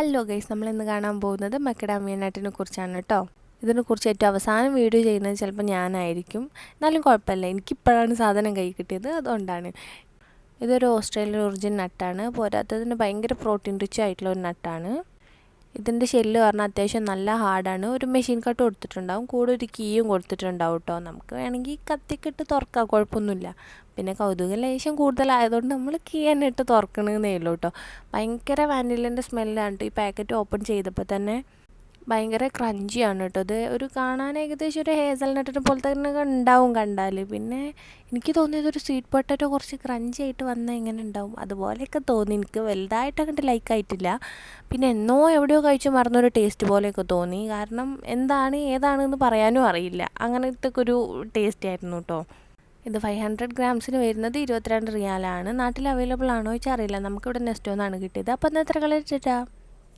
Hello guys, നമ്മളിന്ന് കാണാൻ പോകുന്നത് മക്കഡാമിയ നട്ടിനെ കുറിച്ചാണ് കേട്ടോ. ഇതിനെക്കുറിച്ച് ഏറ്റവും അവസാനം വീഡിയോ ചെയ്യുന്നത് ചിലപ്പോൾ ഞാനായിരിക്കും. എന്നാലും കുഴപ്പമില്ല, എനിക്കിപ്പോഴാണ് സാധനം കൈ കിട്ടിയത്, അതുകൊണ്ടാണ്. ഇതൊരു ഓസ്ട്രേലിയൻ ഒറിജിൻ നട്ടാണ്. പോരാത്തതിന് ഭയങ്കര പ്രോട്ടീൻ റിച്ച് ആയിട്ടുള്ള ഒരു നട്ടാണ്. ഇതിൻ്റെ ഷെല്ല് പറഞ്ഞാൽ അത്യാവശ്യം നല്ല ഹാർഡാണ്. ഒരു മെഷീൻ കട്ട് കൊടുത്തിട്ടുണ്ടാവും, കൂടെ ഒരു കീയും കൊടുത്തിട്ടുണ്ടാവും കേട്ടോ. നമുക്ക് വേണമെങ്കിൽ കത്തിക്കിട്ട് തുറക്കാം, കുഴപ്പമൊന്നുമില്ല. പിന്നെ കൗതുക ലേശം കൂടുതലായതുകൊണ്ട് നമ്മൾ കീ തന്നെ ഇട്ട് തുറക്കണമെന്നേ ഉള്ളൂ കേട്ടോ. ഭയങ്കര വാനിലിൻ്റെ സ്മെല്ലാണ് കേട്ടോ. ഈ പാക്കറ്റ് ഓപ്പൺ ചെയ്തപ്പോൾ തന്നെ ഭയങ്കര ക്രഞ്ചിയാണ് കേട്ടോ. ഇത് ഒരു കാണാൻ ഏകദേശം ഒരു ഹേസൽ നട്ടിനെ പോലെ തന്നെ ഉണ്ടാവും കണ്ടാൽ. പിന്നെ എനിക്ക് തോന്നിയത് ഒരു സ്വീറ്റ് പൊട്ടറ്റോ കുറച്ച് ക്രഞ്ചി ആയിട്ട് വന്നാൽ എങ്ങനെ ഉണ്ടാവും, അതുപോലെയൊക്കെ തോന്നി. എനിക്ക് വലുതായിട്ട് അങ്ങോട്ട് ലൈക്കായിട്ടില്ല. പിന്നെ എന്നോ എവിടെയോ കഴിച്ച് മറന്നൊരു ടേസ്റ്റ് പോലെയൊക്കെ തോന്നി. കാരണം ഏതാണെന്ന് പറയാനും അറിയില്ല, അങ്ങനത്തെ ഒരു ടേസ്റ്റ് ആയിരുന്നു കേട്ടോ. ഇത് 500 ഗ്രാംസിന് വരുന്നത് 22 റിയാലാണ്. നാട്ടിൽ അവൈലബിൾ ആണോ ചോദിച്ചാൽ അറിയില്ല. നമുക്കിവിടെ നെസ്റ്റോന്നാണ് കിട്ടിയത്. അപ്പോൾ ഇന്ന് എത്ര കളർ ഇട്ടിട്ടാ?